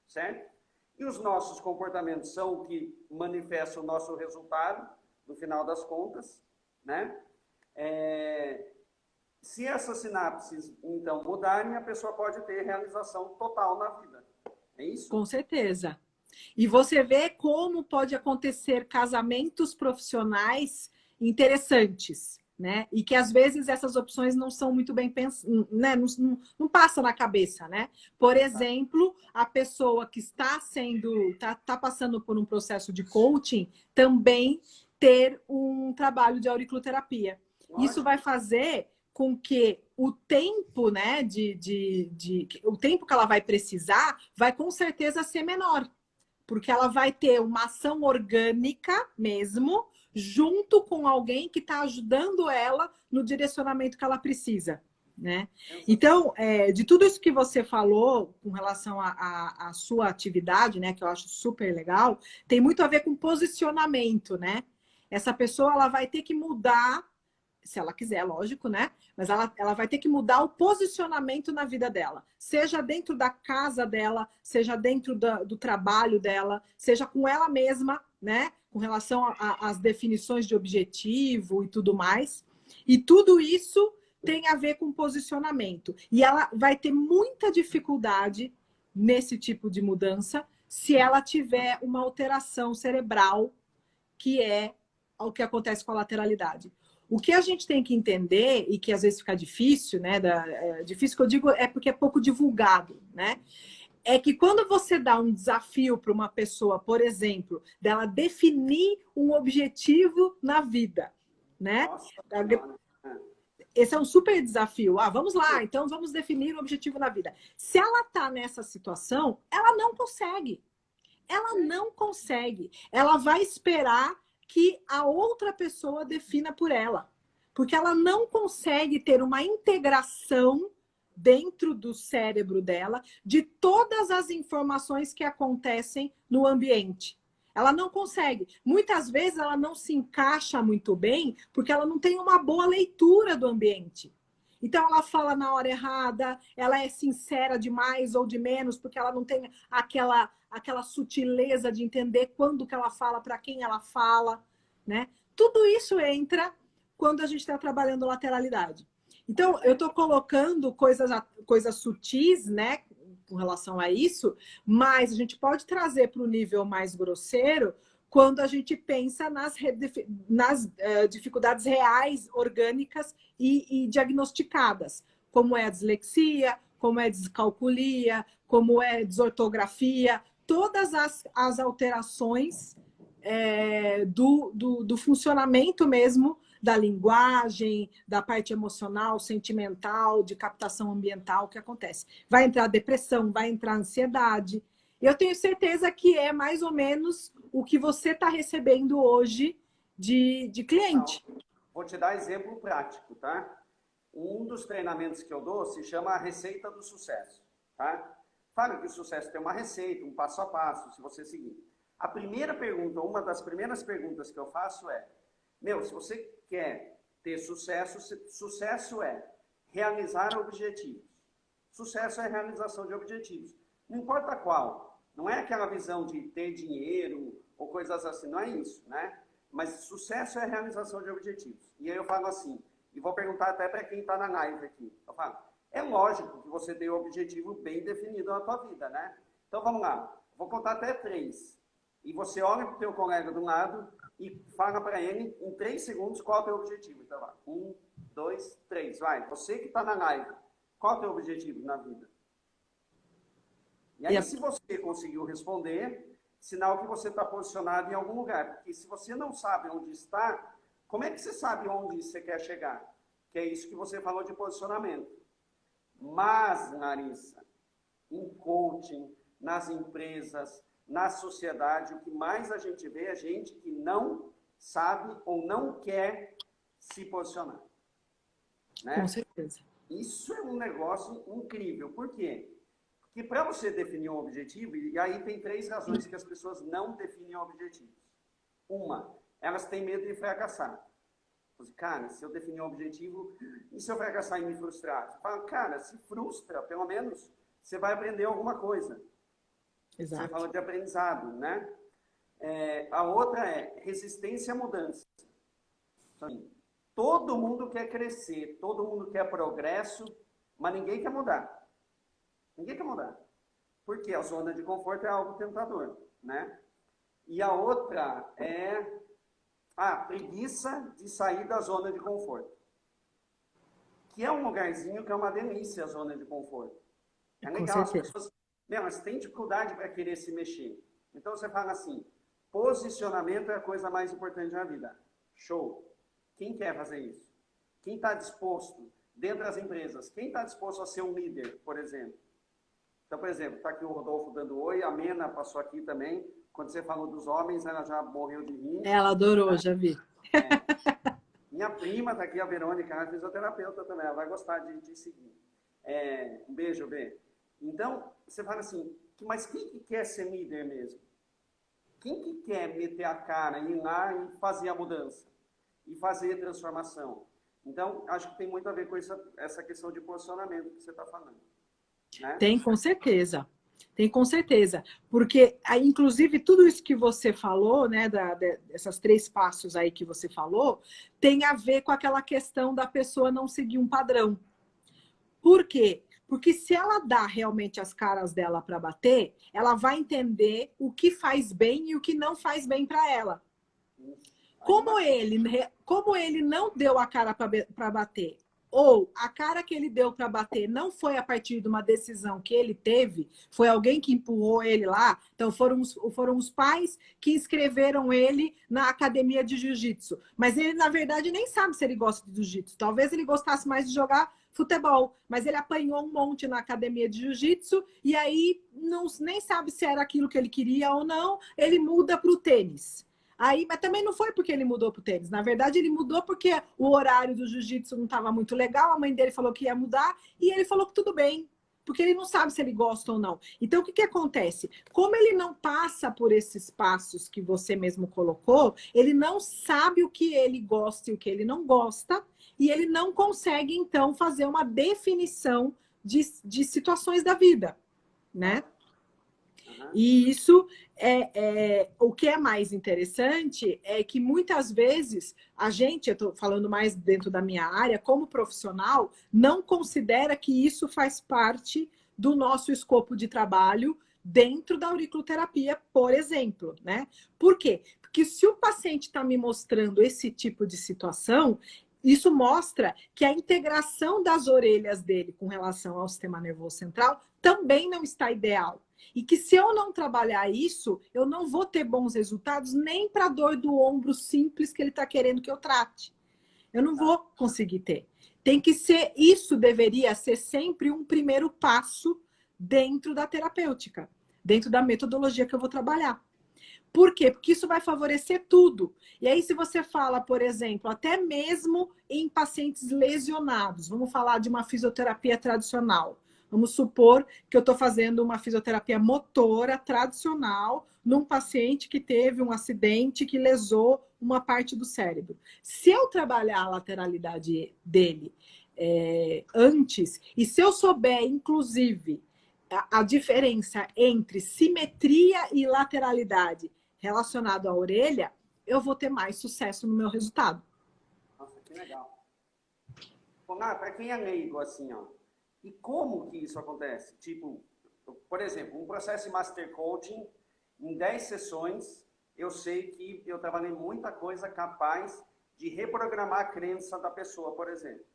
certo? E os nossos comportamentos são o que manifesta o nosso resultado, no final das contas, né? Se essas sinapses, então, mudarem, a pessoa pode ter realização total na vida. É isso? Com certeza. E você vê como pode acontecer casamentos profissionais interessantes, né? E que às vezes essas opções não são muito bem pensadas, né? Não passa na cabeça, né? Por exemplo, a pessoa que está passando por um processo de coaching também ter um trabalho de auriculoterapia. Isso vai fazer com que o tempo, né, o tempo que ela vai precisar vai com certeza ser menor, porque ela vai ter uma ação orgânica mesmo, junto com alguém que está ajudando ela no direcionamento que ela precisa, né? Então, de tudo isso que você falou com relação à sua atividade, né, que eu acho super legal, tem muito a ver com posicionamento, né? Essa pessoa ela vai ter que mudar, se ela quiser, lógico, né? Mas ela vai ter que mudar o posicionamento na vida dela. Seja dentro da casa dela, seja dentro do trabalho dela, seja com ela mesma, né? Com relação às definições de objetivo e tudo mais. E tudo isso tem a ver com posicionamento. E ela vai ter muita dificuldade nesse tipo de mudança se ela tiver uma alteração cerebral, que é o que acontece com a lateralidade. O que a gente tem que entender, e que às vezes fica difícil, né? Difícil que eu digo é porque é pouco divulgado, né? É que quando você dá um desafio para uma pessoa, por exemplo, dela definir um objetivo na vida, né? Nossa, Esse é um super desafio. Ah, vamos lá, então vamos definir um objetivo na vida. Se ela está nessa situação, ela não consegue. Ela não consegue. Ela vai esperar que a outra pessoa defina por ela. Porque ela não consegue ter uma integração dentro do cérebro dela de todas as informações que acontecem no ambiente. Ela não consegue. Muitas vezes ela não se encaixa muito bem porque ela não tem uma boa leitura do ambiente. Então ela fala na hora errada, ela é sincera demais ou de menos porque ela não tem aquela sutileza de entender quando que ela fala, para quem ela fala, né? Tudo isso entra quando a gente está trabalhando lateralidade. Então, eu estou colocando coisas sutis, né, com relação a isso, mas a gente pode trazer para o nível mais grosseiro quando a gente pensa nas dificuldades reais, orgânicas e diagnosticadas, como é a dislexia, como é a descalculia, como é a desortografia, todas as alterações do funcionamento mesmo da linguagem, da parte emocional, sentimental, de captação ambiental que acontece. Vai entrar depressão, vai entrar ansiedade. Eu tenho certeza que é mais ou menos o que você está recebendo hoje de cliente. Vou te dar exemplo prático, tá? Um dos treinamentos que eu dou se chama a receita do sucesso, tá? Falo que o sucesso tem uma receita, um passo a passo, se você seguir. A primeira pergunta, uma das primeiras perguntas que eu faço é: se você quer ter sucesso, sucesso é realizar objetivos. Sucesso é realização de objetivos. Não importa qual. Não é aquela visão de ter dinheiro ou coisas assim, não é isso, né? Mas sucesso é realização de objetivos. E aí eu falo assim, e vou perguntar até para quem está na live aqui. Eu falo, é lógico que você tem um objetivo bem definido na tua vida, né? Então vamos lá, vou contar até 3. E você olha para o teu colega do lado e fala para ele em 3 segundos qual é o teu objetivo. Então vai, 1, 2, 3, vai. Você que está na live, qual é o teu objetivo na vida? E aí, se você conseguiu responder, sinal que você está posicionado em algum lugar. Porque se você não sabe onde está, como é que você sabe onde você quer chegar? Que é isso que você falou de posicionamento. Mas, Larissa, em coaching, nas empresas, na sociedade, o que mais a gente vê é gente que não sabe ou não quer se posicionar. Né? Com certeza. Isso é um negócio incrível. Por quê? Porque para você definir um objetivo, e aí tem 3 razões que as pessoas não definem objetivos. Uma, elas têm medo de fracassar. Cara, se eu definir um objetivo, e se eu fracassar e me frustrar? Você fala, cara, se frustra, pelo menos você vai aprender alguma coisa. Exato. Você fala de aprendizado, né? A outra é resistência à mudança. Todo mundo quer crescer, todo mundo quer progresso, mas ninguém quer mudar. Ninguém quer mudar. Porque a zona de conforto é algo tentador, né? E a outra é a preguiça de sair da zona de conforto. Que é um lugarzinho que é uma delícia a zona de conforto. É legal, as pessoas... elas têm dificuldade para querer se mexer. Então você fala assim, posicionamento é a coisa mais importante na vida. Show. Quem quer fazer isso? Quem está disposto, dentro das empresas, quem está disposto a ser um líder, por exemplo? Então, por exemplo, está aqui o Rodolfo dando oi, a Mena passou aqui também. Quando você falou dos homens, ela já morreu de rir. Ela adorou, já vi. Minha prima está aqui, a Verônica, ela é fisioterapeuta também, ela vai gostar de seguir. Um beijo, Bê. Então, você fala assim, mas quem que quer ser líder mesmo? Quem que quer meter a cara, ir lá e fazer a mudança? E fazer a transformação? Então, acho que tem muito a ver com essa questão de posicionamento que você está falando. Né? Tem, com certeza. Tem com certeza, porque inclusive tudo isso que você falou, né, dessas 3 passos aí que você falou, tem a ver com aquela questão da pessoa não seguir um padrão. Por quê? Porque se ela dá realmente as caras dela para bater, ela vai entender o que faz bem e o que não faz bem para ela. Como ele não deu a cara para bater, ou a cara que ele deu para bater não foi a partir de uma decisão que ele teve, foi alguém que empurrou ele lá, então foram os pais que inscreveram ele na academia de jiu-jitsu. Mas ele, na verdade, nem sabe se ele gosta de jiu-jitsu. Talvez ele gostasse mais de jogar futebol, mas ele apanhou um monte na academia de jiu-jitsu e aí nem sabe se era aquilo que ele queria ou não, ele muda para o tênis. Aí, mas também não foi porque ele mudou para o tênis. Na verdade, ele mudou porque o horário do jiu-jitsu não estava muito legal. A mãe dele falou que ia mudar e ele falou que tudo bem, porque ele não sabe se ele gosta ou não. Então, o que acontece? Como ele não passa por esses passos que você mesmo colocou, ele não sabe o que ele gosta e o que ele não gosta, e ele não consegue, então, fazer uma definição de situações da vida, né? E isso o que é mais interessante é que muitas vezes a gente, eu estou falando mais dentro da minha área, como profissional, não considera que isso faz parte do nosso escopo de trabalho dentro da auriculoterapia, por exemplo, né? Por quê? Porque se o paciente está me mostrando esse tipo de situação, isso mostra que a integração das orelhas dele com relação ao sistema nervoso central também não está ideal. E que se eu não trabalhar isso, eu não vou ter bons resultados nem para a dor do ombro simples que ele está querendo que eu trate. Eu não vou conseguir ter. Tem que ser, isso deveria ser sempre um primeiro passo dentro da terapêutica, dentro da metodologia que eu vou trabalhar. Por quê? Porque isso vai favorecer tudo. E aí, se você fala, por exemplo, até mesmo em pacientes lesionados, vamos falar de uma fisioterapia tradicional. Vamos supor que eu estou fazendo uma fisioterapia motora tradicional num paciente que teve um acidente que lesou uma parte do cérebro. Se eu trabalhar a lateralidade dele antes, e se eu souber, inclusive, a diferença entre simetria e lateralidade relacionado à orelha, eu vou ter mais sucesso no meu resultado. Nossa, que legal. Para quem é leigo, assim, ó, e como que isso acontece? Tipo, por exemplo, um processo de Master Coaching, em 10 sessões, eu sei que eu trabalhei muita coisa capaz de reprogramar a crença da pessoa, por exemplo.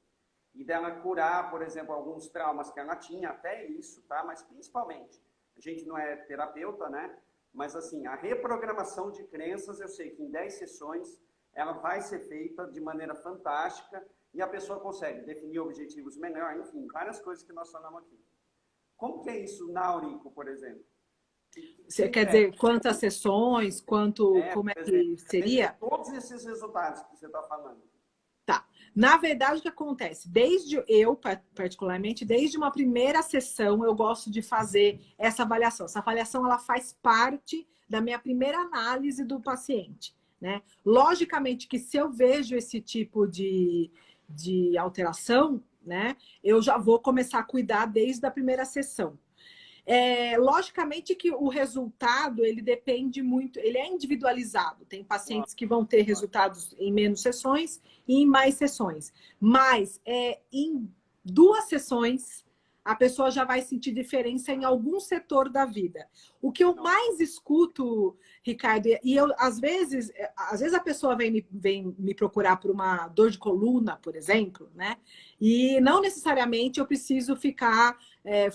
E dela curar, por exemplo, alguns traumas que ela tinha, até isso, tá? Mas principalmente, a gente não é terapeuta, né? Mas assim, a reprogramação de crenças, eu sei que em 10 sessões, ela vai ser feita de maneira fantástica e a pessoa consegue definir objetivos melhor, enfim, várias coisas que nós falamos aqui. Como que é isso na Aurico, por exemplo? Você quer dizer quantas sessões, como é que seria? Todos esses resultados que você está falando. Tá. Na verdade, o que acontece? Particularmente, desde uma primeira sessão, eu gosto de fazer essa avaliação. Essa avaliação, ela faz parte da minha primeira análise do paciente, né? Logicamente que se eu vejo esse tipo de alteração, né, eu já vou começar a cuidar desde a primeira sessão. Logicamente que o resultado, ele depende muito, ele é individualizado. Tem pacientes que vão ter resultados em menos sessões e em mais sessões. Mas em 2 sessões, a pessoa já vai sentir diferença em algum setor da vida. O que eu mais escuto, Ricardo, e eu, às vezes a pessoa vem me procurar por uma dor de coluna, por exemplo, né? E não necessariamente eu preciso ficar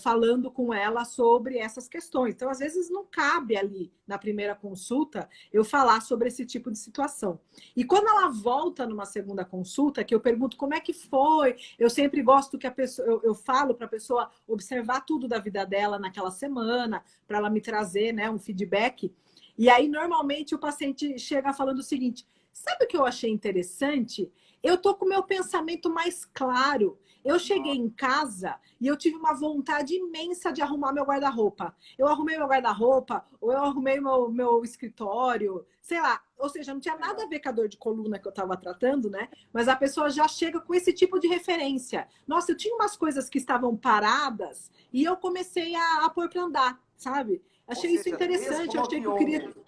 falando com ela sobre essas questões. Então, às vezes, não cabe ali, na primeira consulta, eu falar sobre esse tipo de situação. E quando ela volta numa segunda consulta, que eu pergunto como é que foi, eu sempre gosto que a pessoa, eu falo para a pessoa observar tudo da vida dela naquela semana, para ela me trazer, né, um feedback. E aí, normalmente, o paciente chega falando o seguinte: sabe o que eu achei interessante? Eu tô com o meu pensamento mais claro. Eu cheguei em casa e eu tive uma vontade imensa de arrumar meu guarda-roupa. Eu arrumei meu guarda-roupa, ou eu arrumei meu escritório, sei lá. Ou seja, não tinha nada a ver com a dor de coluna que eu estava tratando, né? Mas a pessoa já chega com esse tipo de referência. Nossa, eu tinha umas coisas que estavam paradas e eu comecei a pôr para andar, sabe? Ou Achei isso seja, interessante, eu achei que eu desbloqueou queria. mesmo.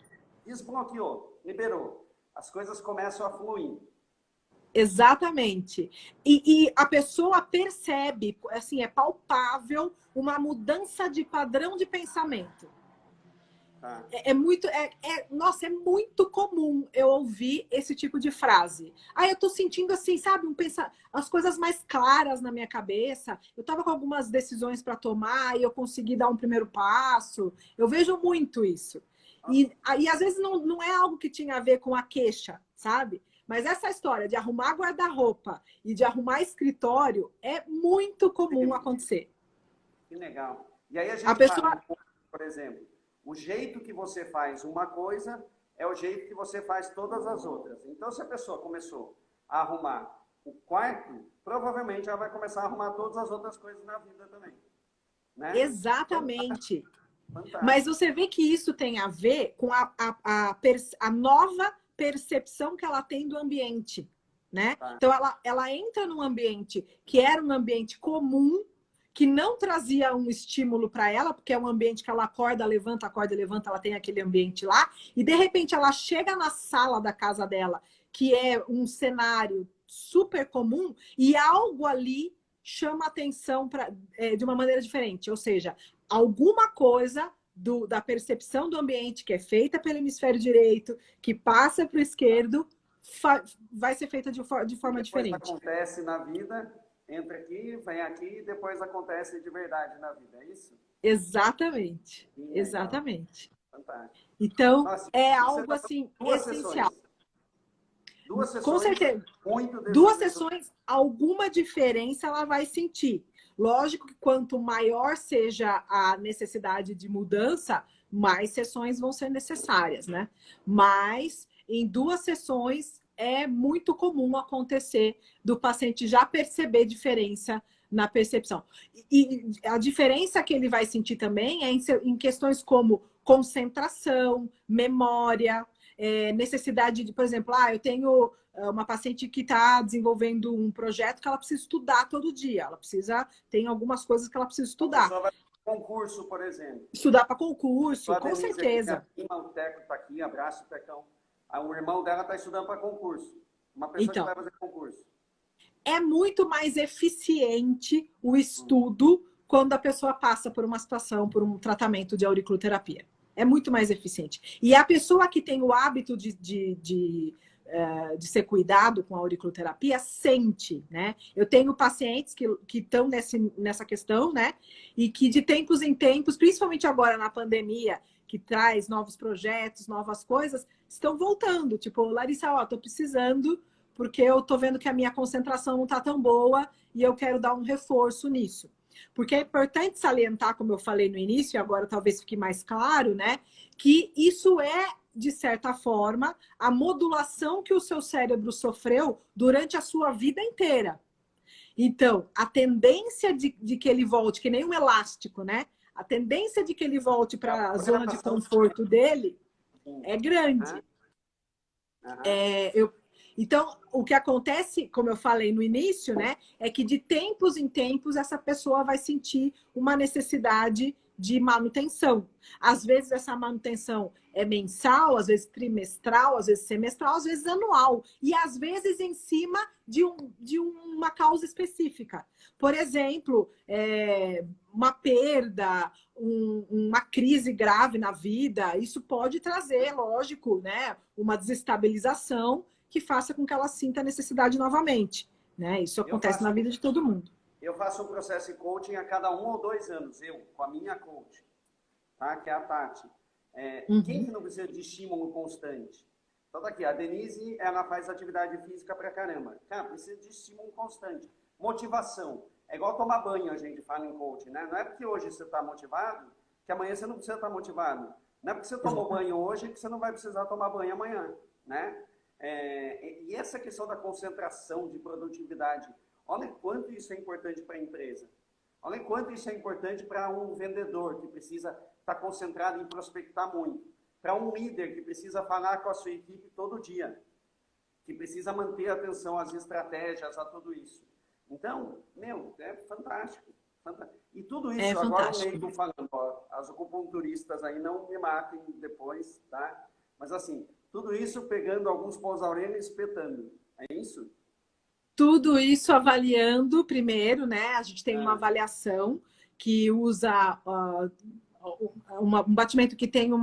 Desbloqueou, liberou. As coisas começam a fluir. Exatamente. E a pessoa percebe, assim, é palpável uma mudança de padrão de pensamento. Tá? Nossa, é muito comum eu ouvir esse tipo de frase. Eu tô sentindo assim, sabe, as coisas mais claras na minha cabeça. Eu tava com algumas decisões para tomar e eu consegui dar um primeiro passo. Eu vejo muito isso. E às vezes não é algo que tinha a ver com a queixa, sabe? Mas essa história de arrumar guarda-roupa e de arrumar escritório é muito comum acontecer. Que legal. E aí a A gente fala, pessoa. por exemplo, o jeito que você faz uma coisa é o jeito que você faz todas as outras. Então, se a pessoa começou a arrumar o quarto, provavelmente ela vai começar a arrumar todas as outras coisas na vida também. Né? Exatamente. Mas Fantástico. você vê que isso tem a ver com a nova percepção que ela tem do ambiente, né? Tá. Então, ela entra num ambiente que era um ambiente comum, que não trazia um estímulo para ela, porque é um ambiente que ela acorda, levanta, ela tem aquele ambiente lá, e de repente ela chega na sala da casa dela, que é um cenário super comum, e algo ali chama atenção de uma maneira diferente, ou seja, alguma coisa da percepção do ambiente que é feita pelo hemisfério direito, que passa para o esquerdo, vai ser feita de forma Depois diferente. acontece na vida, entra aqui, vem aqui e depois acontece de verdade na vida, é isso? Exatamente. Sim, legal. Exatamente. Fantástico. Então, Nossa, é você algo está assim duas essencial. sessões. Duas Com sessões, certeza. muito Duas desse sessões, alguma diferença ela vai sentir. Lógico que quanto maior seja a necessidade de mudança, mais sessões vão ser necessárias, né? Mas em duas sessões é muito comum acontecer do paciente já perceber diferença na percepção. E a diferença que ele vai sentir também é em questões como concentração, memória, necessidade de, por exemplo, eu tenho uma paciente que está desenvolvendo um projeto que ela precisa estudar todo dia. Tem algumas coisas que ela precisa A estudar. pessoa vai para concurso, por exemplo. Estudar para concurso, A com Denise aqui, certeza. o Teco está aqui, abraço, Tecão. O irmão dela está estudando para concurso. Uma pessoa que Então, vai fazer concurso. é muito mais eficiente o estudo quando a pessoa passa por uma situação, por um tratamento de auriculoterapia. É muito mais eficiente. E a pessoa que tem o hábito de ser cuidado com a auriculoterapia sente, né? Eu tenho pacientes que estão nessa questão, né? E que de tempos em tempos, principalmente agora na pandemia, que traz novos projetos, novas coisas, estão voltando. Tipo, Larissa, tô precisando porque eu tô vendo que a minha concentração não tá tão boa e eu quero dar um reforço nisso. Porque é importante salientar, como eu falei no início, e agora talvez fique mais claro, né? Que isso é, de certa forma, a modulação que o seu cérebro sofreu durante a sua vida inteira. Então, a tendência de que ele volte, que nem um elástico, né? A tendência de que ele volte para a zona de conforto dele é grande. Então, o que acontece, como eu falei no início, né, é que de tempos em tempos essa pessoa vai sentir uma necessidade de manutenção. Às vezes essa manutenção é mensal, às vezes trimestral, às vezes semestral, às vezes anual. E às vezes em cima de uma causa específica. Por exemplo, uma perda, uma crise grave na vida, isso pode trazer, lógico, né, uma desestabilização que faça com que ela sinta a necessidade novamente. Né? Isso acontece na vida de todo mundo. Eu faço um processo de coaching a cada 1 ou 2 anos, com a minha coach, tá? Que é a Tati. Quem que não precisa de estímulo constante? Então, tá aqui, a Denise, ela faz atividade física pra caramba. Cara, precisa de estímulo constante. Motivação. É igual tomar banho, a gente fala em coaching, né? Não é porque hoje você está motivado, que amanhã você não precisa estar motivado. Não é porque você tomou banho hoje que você não vai precisar tomar banho amanhã, né? E essa questão da concentração, de produtividade, olha quanto isso é importante para a empresa. Olha quanto isso é importante para um vendedor que precisa estar concentrado em prospectar muito. Para um líder que precisa falar com a sua equipe todo dia. Que precisa manter a atenção às estratégias, a tudo isso. Então, é fantástico. E tudo isso, agora o leigo falando, ó, as acupunturistas aí não me matem depois, tá? Mas assim, tudo isso pegando alguns paus e espetando. É isso? Tudo isso avaliando primeiro, né? A gente tem uma avaliação que usa um batimento que tem um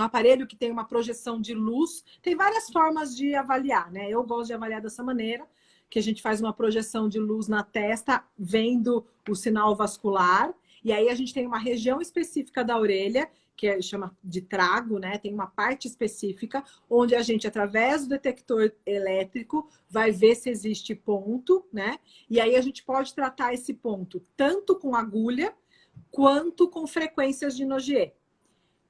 aparelho que tem uma projeção de luz. Tem várias formas de avaliar, né? Eu gosto de avaliar dessa maneira, que a gente faz uma projeção de luz na testa, vendo o sinal vascular. E aí a gente tem uma região específica da orelha, que chama de trago, né? Tem uma parte específica, onde a gente, através do detector elétrico, vai ver se existe ponto, né? E aí a gente pode tratar esse ponto tanto com agulha, quanto com frequências de Nogier.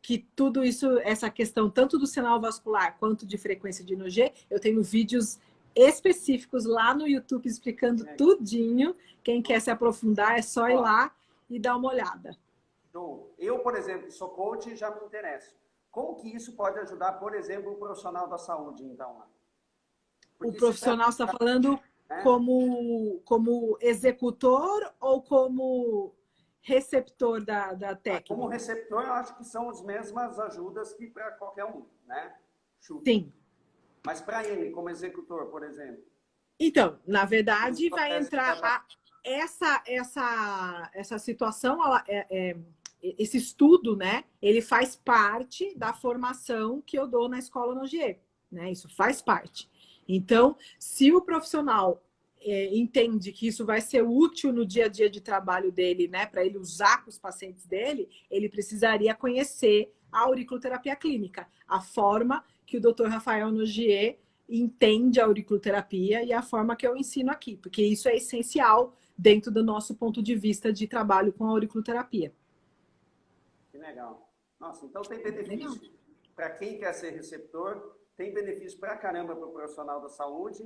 Que tudo isso, essa questão tanto do sinal vascular quanto de frequência de Nogier, eu tenho vídeos específicos lá no YouTube explicando tudinho. Quem quer se aprofundar é só ir lá e dar uma olhada. Eu, por exemplo, sou coach e já me interesso. Como que isso pode ajudar, por exemplo, o profissional da saúde, então? Porque o profissional está falando como executor ou como receptor da técnica? Como receptor, eu acho que são as mesmas ajudas que para qualquer um, né? Sim. Mas para ele, como executor, por exemplo? Então, na verdade, vai entrar essa situação, esse estudo, né? Ele faz parte da formação que eu dou na Escola Nogier, né? Isso faz parte. Então, se o profissional entende que isso vai ser útil no dia a dia de trabalho dele, né? Para ele usar com os pacientes dele, ele precisaria conhecer a auriculoterapia clínica, a forma que o Dr. Rafael Nogier entende a auriculoterapia e a forma que eu ensino aqui, porque isso é essencial dentro do nosso ponto de vista de trabalho com a auriculoterapia. Que legal. Nossa, então tem benefício para quem quer ser receptor, tem benefício para caramba para o profissional da saúde,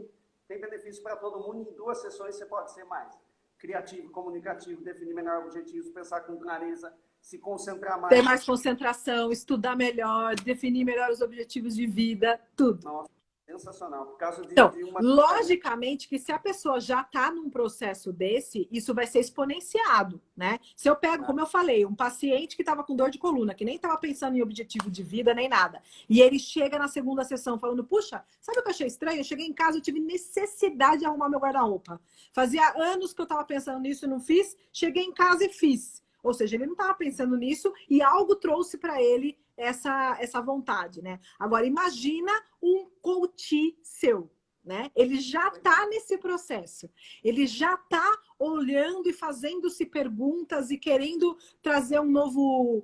tem benefício para todo mundo. Em 2 sessões você pode ser mais criativo, comunicativo, definir melhor objetivos, pensar com clareza, se concentrar mais. Ter mais concentração, estudar melhor, definir melhor os objetivos de vida, tudo. Nossa, sensacional. Por causa de uma... logicamente que se a pessoa já está num processo desse, isso vai ser exponenciado, né? Se eu pego, como eu falei, um paciente que estava com dor de coluna, que nem estava pensando em objetivo de vida nem nada, e ele chega na segunda sessão falando, puxa, sabe o que eu achei estranho? Eu cheguei em casa, eu tive necessidade de arrumar meu guarda-roupa. Fazia anos que eu estava pensando nisso e não fiz, cheguei em casa e fiz. Ou seja, ele não estava pensando nisso e algo trouxe para ele essa vontade, né? Agora, imagina um coach seu, né? Ele já está nesse processo. Ele já está olhando e fazendo-se perguntas e querendo trazer um novo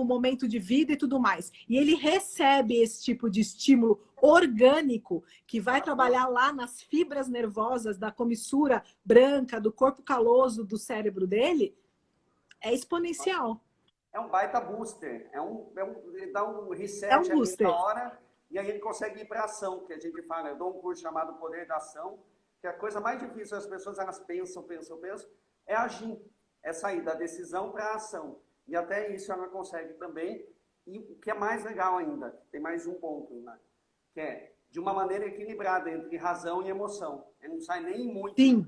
momento de vida e tudo mais. E ele recebe esse tipo de estímulo orgânico que vai trabalhar lá nas fibras nervosas da comissura branca, do corpo caloso do cérebro dele, é exponencial. É um baita booster, ele dá um reset ali na hora e aí ele consegue ir para a ação, que a gente fala. Eu dou um curso chamado Poder da Ação, que a coisa mais difícil, as pessoas elas pensam, é agir, é sair da decisão para a ação. E até isso ela consegue também. E o que é mais legal ainda, tem mais um ponto, né? Que é de uma maneira equilibrada entre razão e emoção. Ele não sai nem muito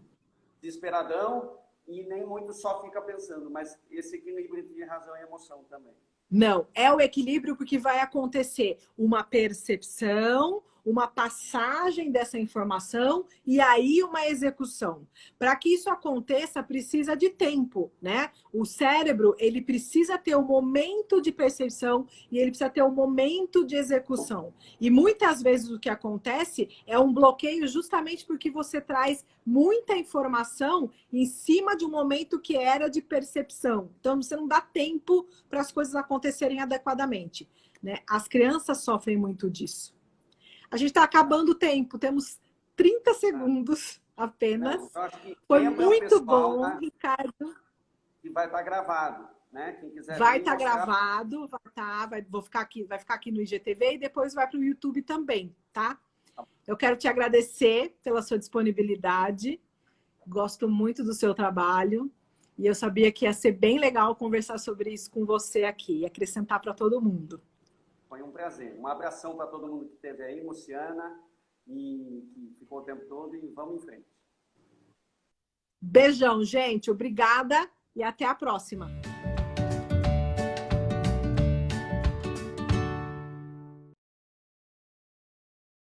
desesperadão, e nem muito só fica pensando, mas esse equilíbrio entre razão e emoção também. Não, é o equilíbrio porque vai acontecer uma percepção, uma passagem dessa informação e aí uma execução. Para que isso aconteça, precisa de tempo, né? O cérebro, ele precisa ter um momento de percepção e ele precisa ter um momento de execução. E muitas vezes o que acontece é um bloqueio justamente porque você traz muita informação em cima de um momento que era de percepção. Então, você não dá tempo para as coisas acontecerem adequadamente, né? As crianças sofrem muito disso. A gente está acabando o tempo, temos 30 segundos apenas. Foi muito bom, Ricardo. E vai estar gravado. né? Quem quiser vai vir estar mostrar... gravado, vai ficar aqui no IGTV e depois vai para o YouTube também, tá? Eu quero te agradecer pela sua disponibilidade. Gosto muito do seu trabalho. E eu sabia que ia ser bem legal conversar sobre isso com você aqui e acrescentar para todo mundo. Foi um prazer. Um abração para todo mundo que esteve aí, Luciana, e que ficou o tempo todo, e vamos em frente. Beijão, gente. Obrigada e até a próxima.